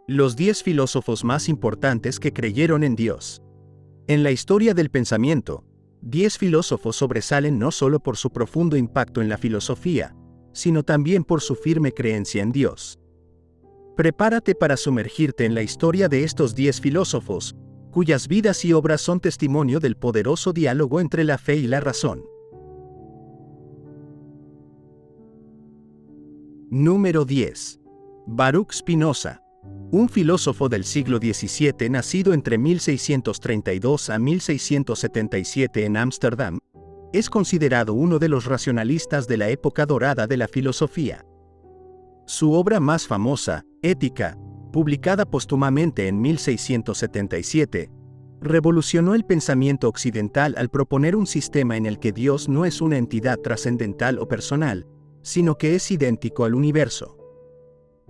Los 10 filósofos más importantes que creyeron en Dios. En la historia del pensamiento, 10 filósofos sobresalen no solo por su profundo impacto en la filosofía, sino también por su firme creencia en Dios. Prepárate para sumergirte en la historia de estos 10 filósofos, cuyas vidas y obras son testimonio del poderoso diálogo entre la fe y la razón. Número 10. Baruch Spinoza, un filósofo del siglo XVII nacido entre 1632 a 1677 en Ámsterdam, es considerado uno de los racionalistas de la época dorada de la filosofía. Su obra más famosa, Ética, publicada póstumamente en 1677, revolucionó el pensamiento occidental al proponer un sistema en el que Dios no es una entidad trascendental o personal, sino que es idéntico al universo.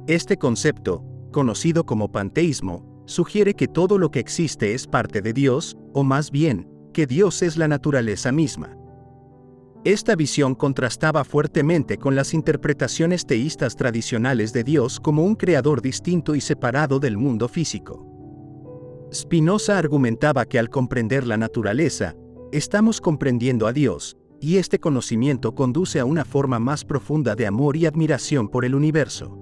Este concepto, conocido como panteísmo, sugiere que todo lo que existe es parte de Dios, o más bien, que Dios es la naturaleza misma. Esta visión contrastaba fuertemente con las interpretaciones teístas tradicionales de Dios como un creador distinto y separado del mundo físico. Spinoza argumentaba que al comprender la naturaleza, estamos comprendiendo a Dios, y este conocimiento conduce a una forma más profunda de amor y admiración por el universo.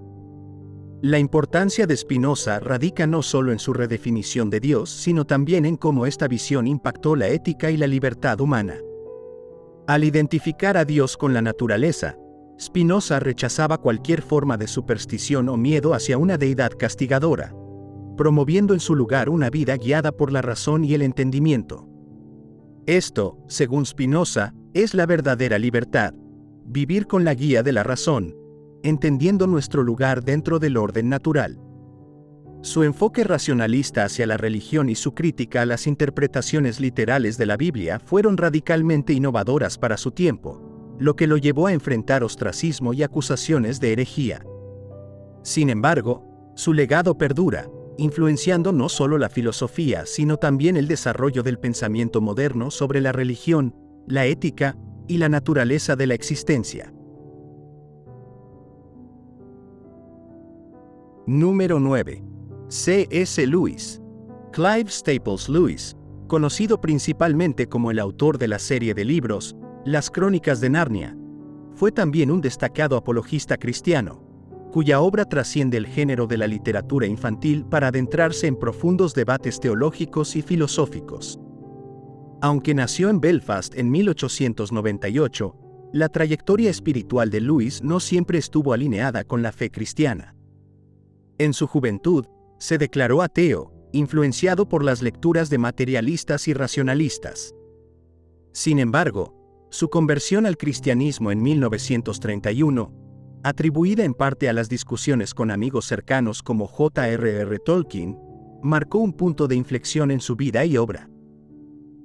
La importancia de Spinoza radica no solo en su redefinición de Dios, sino también en cómo esta visión impactó la ética y la libertad humana. Al identificar a Dios con la naturaleza, Spinoza rechazaba cualquier forma de superstición o miedo hacia una deidad castigadora, promoviendo en su lugar una vida guiada por la razón y el entendimiento. Esto, según Spinoza, es la verdadera libertad, vivir con la guía de la razón, entendiendo nuestro lugar dentro del orden natural. Su enfoque racionalista hacia la religión y su crítica a las interpretaciones literales de la Biblia fueron radicalmente innovadoras para su tiempo, lo que lo llevó a enfrentar ostracismo y acusaciones de herejía. Sin embargo, su legado perdura, influenciando no solo la filosofía, sino también el desarrollo del pensamiento moderno sobre la religión, la ética y la naturaleza de la existencia. Número 9. C.S. Lewis. Clive Staples Lewis, conocido principalmente como el autor de la serie de libros Las Crónicas de Narnia, fue también un destacado apologista cristiano, cuya obra trasciende el género de la literatura infantil para adentrarse en profundos debates teológicos y filosóficos. Aunque nació en Belfast en 1898, la trayectoria espiritual de Lewis no siempre estuvo alineada con la fe cristiana. En su juventud, se declaró ateo, influenciado por las lecturas de materialistas y racionalistas. Sin embargo, su conversión al cristianismo en 1931, atribuida en parte a las discusiones con amigos cercanos como J.R.R. Tolkien, marcó un punto de inflexión en su vida y obra.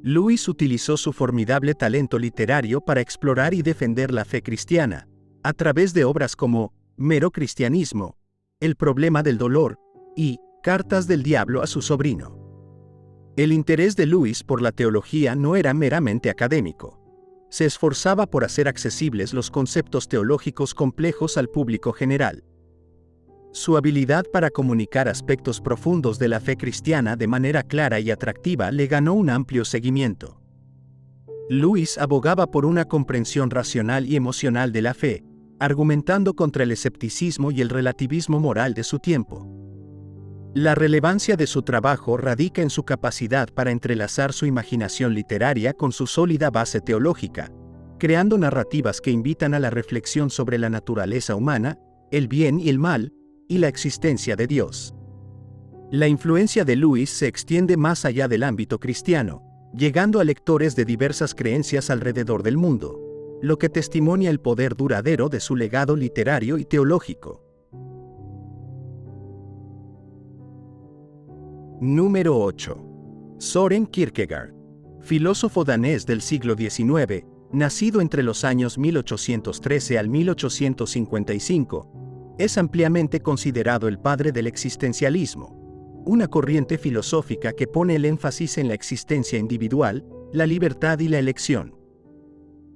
Lewis utilizó su formidable talento literario para explorar y defender la fe cristiana, a través de obras como Mero Cristianismo, El problema del dolor, y Cartas del diablo a su sobrino. El interés de Lewis por la teología no era meramente académico. Se esforzaba por hacer accesibles los conceptos teológicos complejos al público general. Su habilidad para comunicar aspectos profundos de la fe cristiana de manera clara y atractiva le ganó un amplio seguimiento. Lewis abogaba por una comprensión racional y emocional de la fe, argumentando contra el escepticismo y el relativismo moral de su tiempo. La relevancia de su trabajo radica en su capacidad para entrelazar su imaginación literaria con su sólida base teológica, creando narrativas que invitan a la reflexión sobre la naturaleza humana, el bien y el mal, y la existencia de Dios. La influencia de Lewis se extiende más allá del ámbito cristiano, llegando a lectores de diversas creencias alrededor del mundo, lo que testimonia el poder duradero de su legado literario y teológico. Número 8. Søren Kierkegaard, filósofo danés del siglo XIX, nacido entre los años 1813 al 1855, es ampliamente considerado el padre del existencialismo, una corriente filosófica que pone el énfasis en la existencia individual, la libertad y la elección.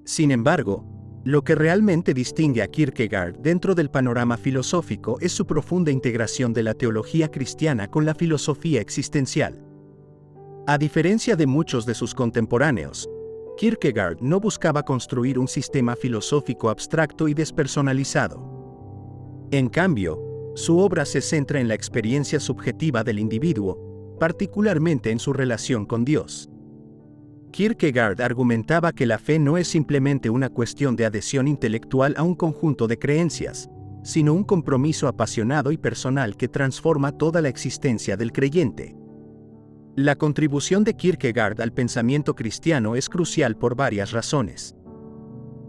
Sin embargo, Lo que realmente distingue a Kierkegaard dentro del panorama filosófico es su profunda integración de la teología cristiana con la filosofía existencial. A diferencia de muchos de sus contemporáneos, Kierkegaard no buscaba construir un sistema filosófico abstracto y despersonalizado. En cambio, su obra se centra en la experiencia subjetiva del individuo, particularmente en su relación con Dios. Kierkegaard argumentaba que la fe no es simplemente una cuestión de adhesión intelectual a un conjunto de creencias, sino un compromiso apasionado y personal que transforma toda la existencia del creyente. La contribución de Kierkegaard al pensamiento cristiano es crucial por varias razones.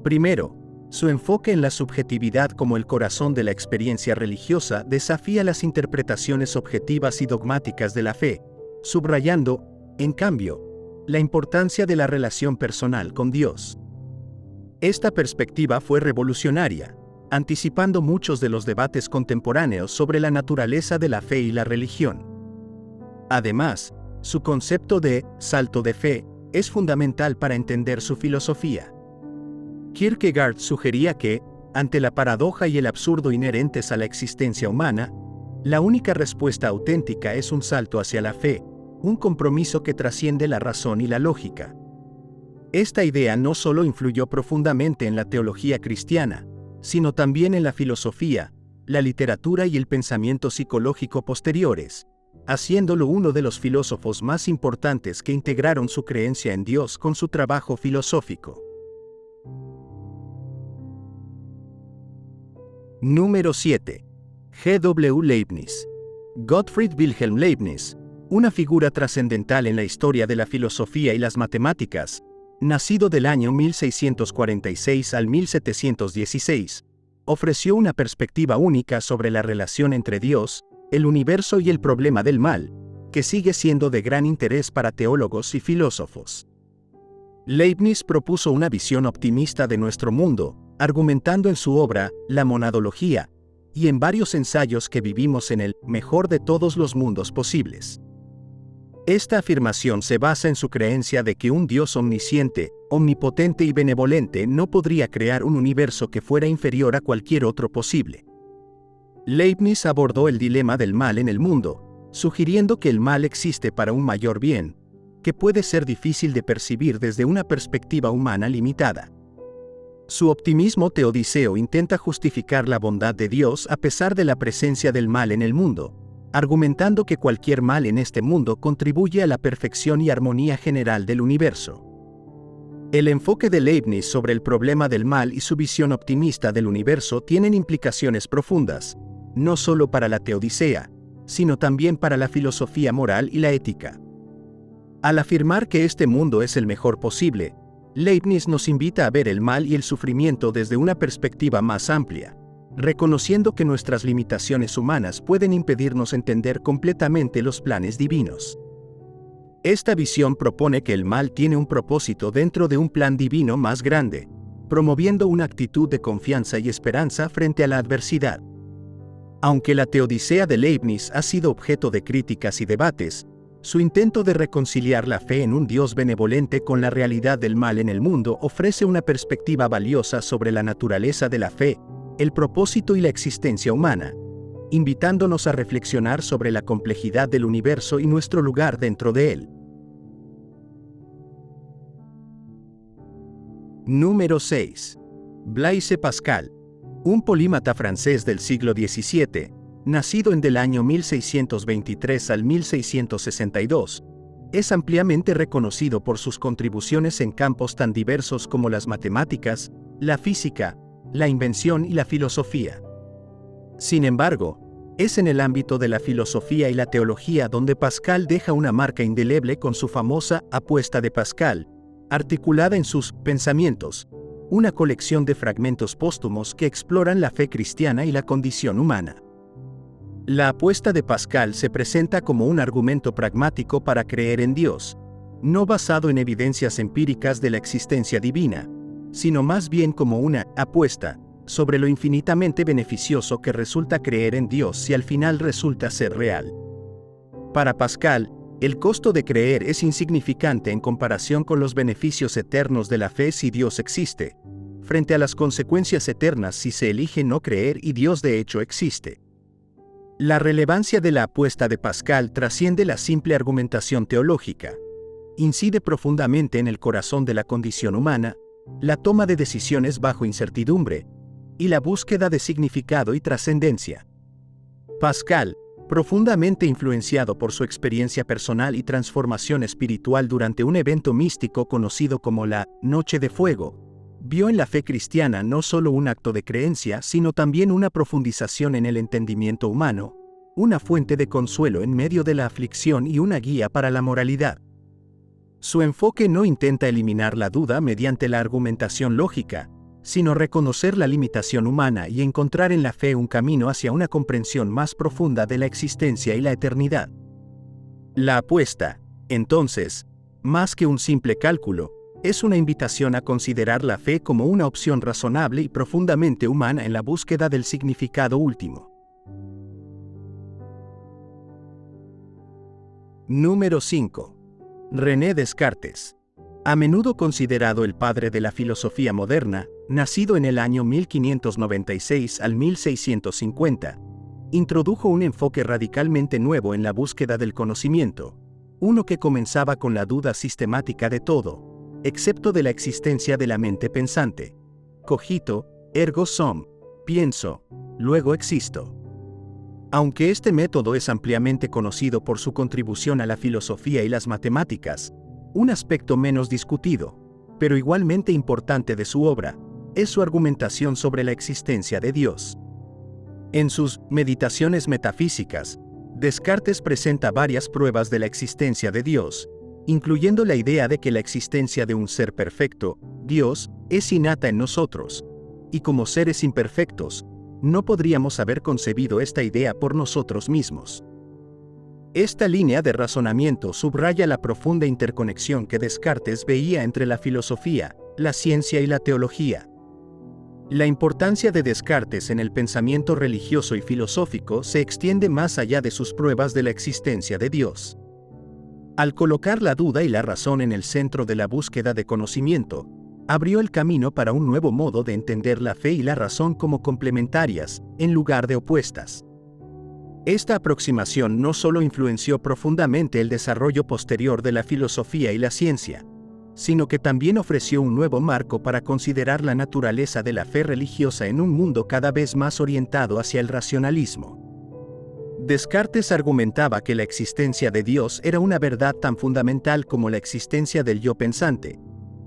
Primero, su enfoque en la subjetividad como el corazón de la experiencia religiosa desafía las interpretaciones objetivas y dogmáticas de la fe, subrayando, en cambio, la importancia de la relación personal con Dios. Esta perspectiva fue revolucionaria, anticipando muchos de los debates contemporáneos sobre la naturaleza de la fe y la religión. Además, su concepto de salto de fe es fundamental para entender su filosofía. Kierkegaard sugería que, ante la paradoja y el absurdo inherentes a la existencia humana, la única respuesta auténtica es un salto hacia la fe, un compromiso que trasciende la razón y la lógica. Esta idea no solo influyó profundamente en la teología cristiana, sino también en la filosofía, la literatura y el pensamiento psicológico posteriores, haciéndolo uno de los filósofos más importantes que integraron su creencia en Dios con su trabajo filosófico. Número 7. G. W. Leibniz. Gottfried Wilhelm Leibniz, una figura trascendental en la historia de la filosofía y las matemáticas, nacido del año 1646 al 1716, ofreció una perspectiva única sobre la relación entre Dios, el universo y el problema del mal, que sigue siendo de gran interés para teólogos y filósofos. Leibniz propuso una visión optimista de nuestro mundo, argumentando en su obra, La monadología, y en varios ensayos que vivimos en el mejor de todos los mundos posibles. Esta afirmación se basa en su creencia de que un Dios omnisciente, omnipotente y benevolente no podría crear un universo que fuera inferior a cualquier otro posible. Leibniz abordó el dilema del mal en el mundo, sugiriendo que el mal existe para un mayor bien, que puede ser difícil de percibir desde una perspectiva humana limitada. Su optimismo teodiceo intenta justificar la bondad de Dios a pesar de la presencia del mal en el mundo, argumentando que cualquier mal en este mundo contribuye a la perfección y armonía general del universo. El enfoque de Leibniz sobre el problema del mal y su visión optimista del universo tienen implicaciones profundas, no solo para la teodicea, sino también para la filosofía moral y la ética. Al afirmar que este mundo es el mejor posible, Leibniz nos invita a ver el mal y el sufrimiento desde una perspectiva más amplia, reconociendo que nuestras limitaciones humanas pueden impedirnos entender completamente los planes divinos. Esta visión propone que el mal tiene un propósito dentro de un plan divino más grande, promoviendo una actitud de confianza y esperanza frente a la adversidad. Aunque la teodicea de Leibniz ha sido objeto de críticas y debates, su intento de reconciliar la fe en un Dios benevolente con la realidad del mal en el mundo ofrece una perspectiva valiosa sobre la naturaleza de la fe, el propósito y la existencia humana, invitándonos a reflexionar sobre la complejidad del universo y nuestro lugar dentro de él. Número 6. Blaise Pascal, un polímata francés del siglo XVII, nacido en del año 1623 al 1662, es ampliamente reconocido por sus contribuciones en campos tan diversos como las matemáticas, la física, la invención y la filosofía. Sin embargo, es en el ámbito de la filosofía y la teología donde Pascal deja una marca indeleble con su famosa Apuesta de Pascal, articulada en sus Pensamientos, una colección de fragmentos póstumos que exploran la fe cristiana y la condición humana. La Apuesta de Pascal se presenta como un argumento pragmático para creer en Dios, no basado en evidencias empíricas de la existencia divina, sino más bien como una apuesta sobre lo infinitamente beneficioso que resulta creer en Dios si al final resulta ser real. Para Pascal, el costo de creer es insignificante en comparación con los beneficios eternos de la fe si Dios existe, frente a las consecuencias eternas si se elige no creer y Dios de hecho existe. La relevancia de la apuesta de Pascal trasciende la simple argumentación teológica. Incide profundamente en el corazón de la condición humana, la toma de decisiones bajo incertidumbre, y la búsqueda de significado y trascendencia. Pascal, profundamente influenciado por su experiencia personal y transformación espiritual durante un evento místico conocido como la Noche de Fuego, vio en la fe cristiana no solo un acto de creencia, sino también una profundización en el entendimiento humano, una fuente de consuelo en medio de la aflicción y una guía para la moralidad. Su enfoque no intenta eliminar la duda mediante la argumentación lógica, sino reconocer la limitación humana y encontrar en la fe un camino hacia una comprensión más profunda de la existencia y la eternidad. La apuesta, entonces, más que un simple cálculo, es una invitación a considerar la fe como una opción razonable y profundamente humana en la búsqueda del significado último. Número 5. René Descartes. A menudo considerado el padre de la filosofía moderna, nacido en el año 1596 al 1650, introdujo un enfoque radicalmente nuevo en la búsqueda del conocimiento, uno que comenzaba con la duda sistemática de todo, excepto de la existencia de la mente pensante. Cogito, ergo sum, pienso, luego existo. Aunque este método es ampliamente conocido por su contribución a la filosofía y las matemáticas, un aspecto menos discutido, pero igualmente importante de su obra, es su argumentación sobre la existencia de Dios. En sus Meditaciones metafísicas, Descartes presenta varias pruebas de la existencia de Dios, incluyendo la idea de que la existencia de un ser perfecto, Dios, es innata en nosotros, y como seres imperfectos, no podríamos haber concebido esta idea por nosotros mismos. Esta línea de razonamiento subraya la profunda interconexión que Descartes veía entre la filosofía, la ciencia y la teología. La importancia de Descartes en el pensamiento religioso y filosófico se extiende más allá de sus pruebas de la existencia de Dios. Al colocar la duda y la razón en el centro de la búsqueda de conocimiento, abrió el camino para un nuevo modo de entender la fe y la razón como complementarias, en lugar de opuestas. Esta aproximación no solo influenció profundamente el desarrollo posterior de la filosofía y la ciencia, sino que también ofreció un nuevo marco para considerar la naturaleza de la fe religiosa en un mundo cada vez más orientado hacia el racionalismo. Descartes argumentaba que la existencia de Dios era una verdad tan fundamental como la existencia del yo pensante,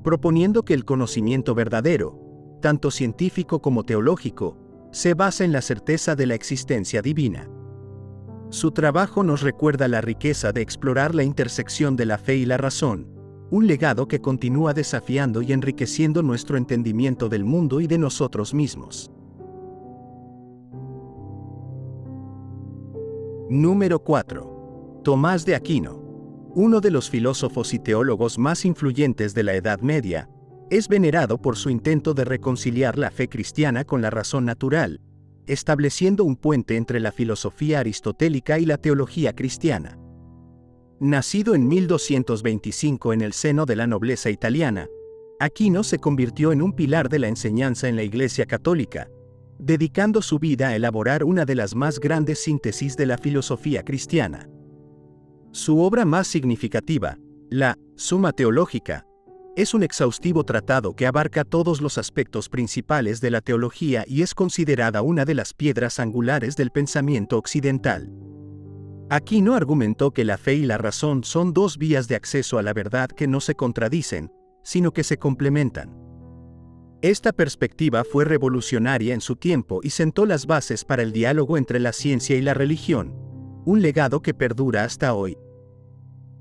proponiendo que el conocimiento verdadero, tanto científico como teológico, se basa en la certeza de la existencia divina. Su trabajo nos recuerda la riqueza de explorar la intersección de la fe y la razón, un legado que continúa desafiando y enriqueciendo nuestro entendimiento del mundo y de nosotros mismos. Número 4. Tomás de Aquino. Uno de los filósofos y teólogos más influyentes de la Edad Media, es venerado por su intento de reconciliar la fe cristiana con la razón natural, estableciendo un puente entre la filosofía aristotélica y la teología cristiana. Nacido en 1225 en el seno de la nobleza italiana, Aquino se convirtió en un pilar de la enseñanza en la Iglesia católica, dedicando su vida a elaborar una de las más grandes síntesis de la filosofía cristiana. Su obra más significativa, la Summa Theologica, es un exhaustivo tratado que abarca todos los aspectos principales de la teología y es considerada una de las piedras angulares del pensamiento occidental. Aquino argumentó que la fe y la razón son dos vías de acceso a la verdad que no se contradicen, sino que se complementan. Esta perspectiva fue revolucionaria en su tiempo y sentó las bases para el diálogo entre la ciencia y la religión, un legado que perdura hasta hoy.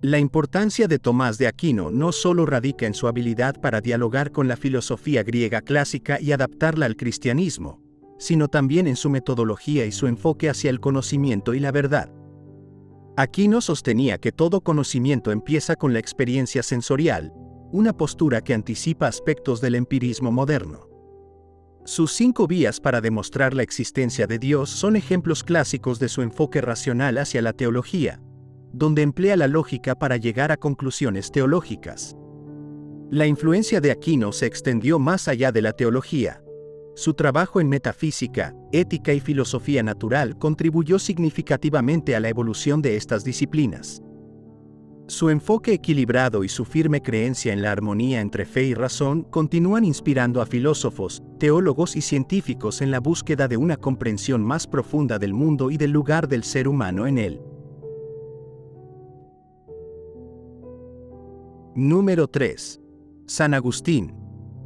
La importancia de Tomás de Aquino no solo radica en su habilidad para dialogar con la filosofía griega clásica y adaptarla al cristianismo, sino también en su metodología y su enfoque hacia el conocimiento y la verdad. Aquino sostenía que todo conocimiento empieza con la experiencia sensorial, una postura que anticipa aspectos del empirismo moderno. Sus 5 vías para demostrar la existencia de Dios son ejemplos clásicos de su enfoque racional hacia la teología, donde emplea la lógica para llegar a conclusiones teológicas. La influencia de Aquino se extendió más allá de la teología. Su trabajo en metafísica, ética y filosofía natural contribuyó significativamente a la evolución de estas disciplinas. Su enfoque equilibrado y su firme creencia en la armonía entre fe y razón continúan inspirando a filósofos, teólogos y científicos en la búsqueda de una comprensión más profunda del mundo y del lugar del ser humano en él. Número 3. San Agustín,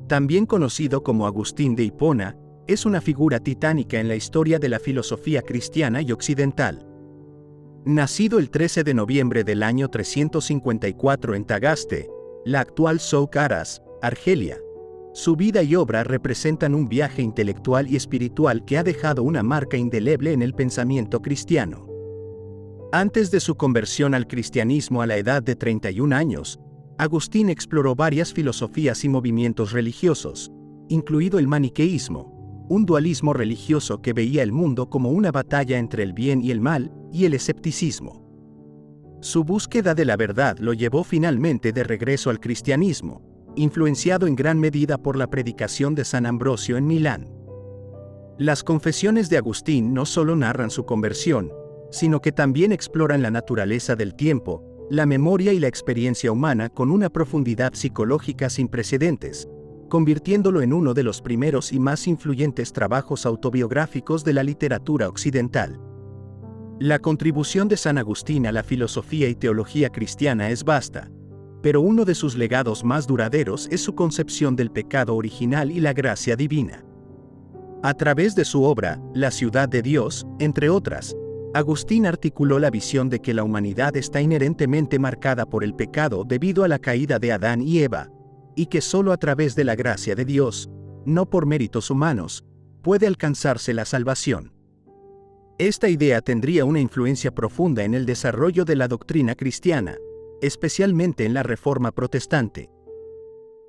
también conocido como Agustín de Hipona, es una figura titánica en la historia de la filosofía cristiana y occidental. Nacido el 13 de noviembre del año 354 en Tagaste, la actual Souk Aras, Argelia, su vida y obra representan un viaje intelectual y espiritual que ha dejado una marca indeleble en el pensamiento cristiano. Antes de su conversión al cristianismo a la edad de 31 años, Agustín exploró varias filosofías y movimientos religiosos, incluido el maniqueísmo, un dualismo religioso que veía el mundo como una batalla entre el bien y el mal, y el escepticismo. Su búsqueda de la verdad lo llevó finalmente de regreso al cristianismo, influenciado en gran medida por la predicación de San Ambrosio en Milán. Las confesiones de Agustín no solo narran su conversión, sino que también exploran la naturaleza del tiempo, la memoria y la experiencia humana con una profundidad psicológica sin precedentes, convirtiéndolo en uno de los primeros y más influyentes trabajos autobiográficos de la literatura occidental. La contribución de San Agustín a la filosofía y teología cristiana es vasta, pero uno de sus legados más duraderos es su concepción del pecado original y la gracia divina. A través de su obra, La ciudad de Dios, entre otras, Agustín articuló la visión de que la humanidad está inherentemente marcada por el pecado debido a la caída de Adán y Eva, y que solo a través de la gracia de Dios, no por méritos humanos, puede alcanzarse la salvación. Esta idea tendría una influencia profunda en el desarrollo de la doctrina cristiana, especialmente en la Reforma protestante.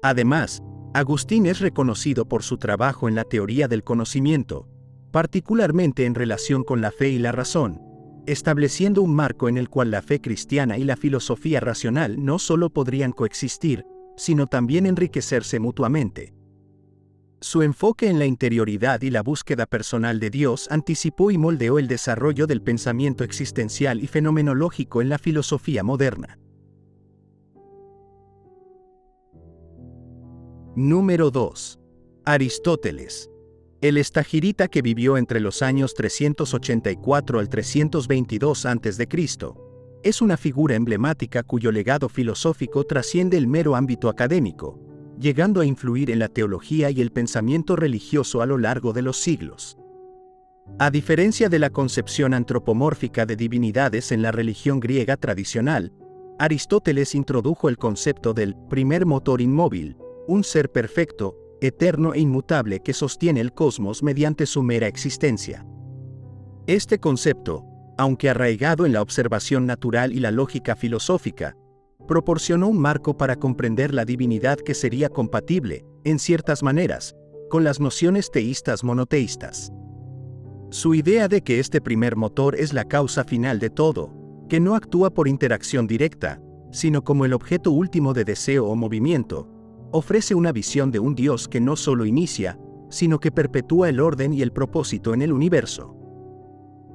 Además, Agustín es reconocido por su trabajo en la teoría del conocimiento, particularmente en relación con la fe y la razón, estableciendo un marco en el cual la fe cristiana y la filosofía racional no solo podrían coexistir, sino también enriquecerse mutuamente. Su enfoque en la interioridad y la búsqueda personal de Dios anticipó y moldeó el desarrollo del pensamiento existencial y fenomenológico en la filosofía moderna. Número 2. Aristóteles. El estagirita que vivió entre los años 384 al 322 a.C., es una figura emblemática cuyo legado filosófico trasciende el mero ámbito académico, llegando a influir en la teología y el pensamiento religioso a lo largo de los siglos. A diferencia de la concepción antropomórfica de divinidades en la religión griega tradicional, Aristóteles introdujo el concepto del primer motor inmóvil, un ser perfecto, eterno e inmutable que sostiene el cosmos mediante su mera existencia. Este concepto, aunque arraigado en la observación natural y la lógica filosófica, proporcionó un marco para comprender la divinidad que sería compatible, en ciertas maneras, con las nociones teístas monoteístas. Su idea de que este primer motor es la causa final de todo, que no actúa por interacción directa, sino como el objeto último de deseo o movimiento, ofrece una visión de un Dios que no solo inicia, sino que perpetúa el orden y el propósito en el universo.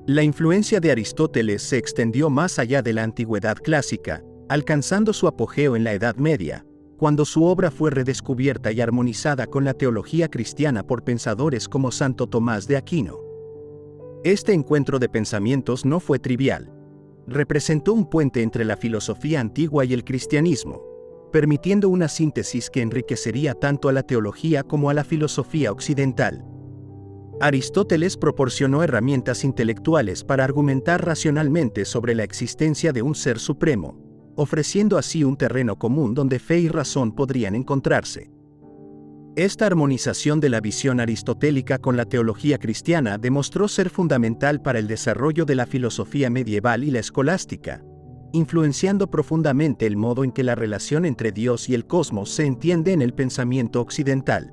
La influencia de Aristóteles se extendió más allá de la antigüedad clásica, alcanzando su apogeo en la Edad Media, cuando su obra fue redescubierta y armonizada con la teología cristiana por pensadores como Santo Tomás de Aquino. Este encuentro de pensamientos no fue trivial. Representó un puente entre la filosofía antigua y el cristianismo, permitiendo una síntesis que enriquecería tanto a la teología como a la filosofía occidental. Aristóteles proporcionó herramientas intelectuales para argumentar racionalmente sobre la existencia de un ser supremo, ofreciendo así un terreno común donde fe y razón podrían encontrarse. Esta armonización de la visión aristotélica con la teología cristiana demostró ser fundamental para el desarrollo de la filosofía medieval y la escolástica, influenciando profundamente el modo en que la relación entre Dios y el cosmos se entiende en el pensamiento occidental.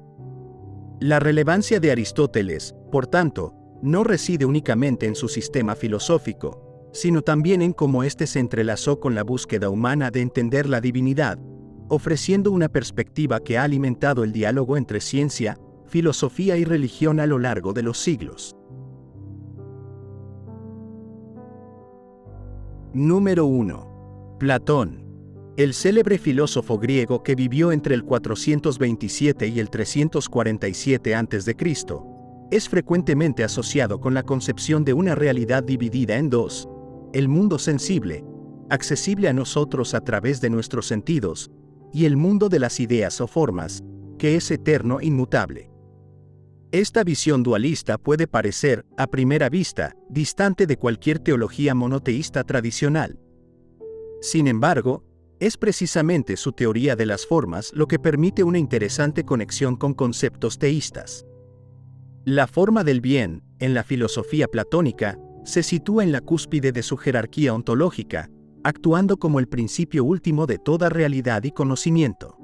La relevancia de Aristóteles, por tanto, no reside únicamente en su sistema filosófico, sino también en cómo éste se entrelazó con la búsqueda humana de entender la divinidad, ofreciendo una perspectiva que ha alimentado el diálogo entre ciencia, filosofía y religión a lo largo de los siglos. Número 1. Platón. El célebre filósofo griego que vivió entre el 427 y el 347 a.C., es frecuentemente asociado con la concepción de una realidad dividida en dos: el mundo sensible, accesible a nosotros a través de nuestros sentidos, y el mundo de las ideas o formas, que es eterno e inmutable. Esta visión dualista puede parecer, a primera vista, distante de cualquier teología monoteísta tradicional. Sin embargo, es precisamente su teoría de las formas lo que permite una interesante conexión con conceptos teístas. La forma del bien, en la filosofía platónica, se sitúa en la cúspide de su jerarquía ontológica, actuando como el principio último de toda realidad y conocimiento.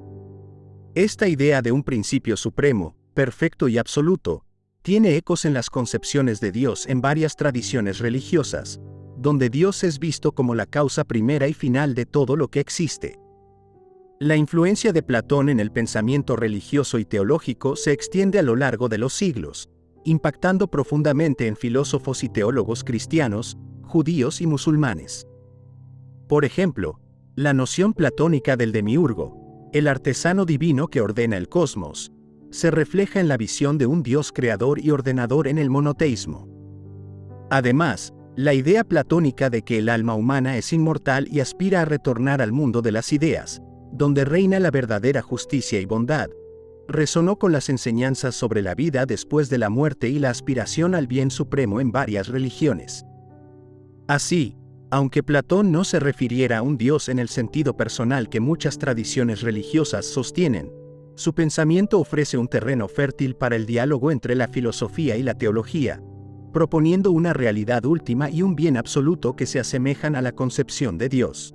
Esta idea de un principio supremo, perfecto y absoluto, tiene ecos en las concepciones de Dios en varias tradiciones religiosas, donde Dios es visto como la causa primera y final de todo lo que existe. La influencia de Platón en el pensamiento religioso y teológico se extiende a lo largo de los siglos, impactando profundamente en filósofos y teólogos cristianos, judíos y musulmanes. Por ejemplo, la noción platónica del demiurgo, el artesano divino que ordena el cosmos, se refleja en la visión de un Dios creador y ordenador en el monoteísmo. Además, la idea platónica de que el alma humana es inmortal y aspira a retornar al mundo de las ideas, donde reina la verdadera justicia y bondad, resonó con las enseñanzas sobre la vida después de la muerte y la aspiración al bien supremo en varias religiones. Así, aunque Platón no se refiriera a un Dios en el sentido personal que muchas tradiciones religiosas sostienen, su pensamiento ofrece un terreno fértil para el diálogo entre la filosofía y la teología, proponiendo una realidad última y un bien absoluto que se asemejan a la concepción de Dios.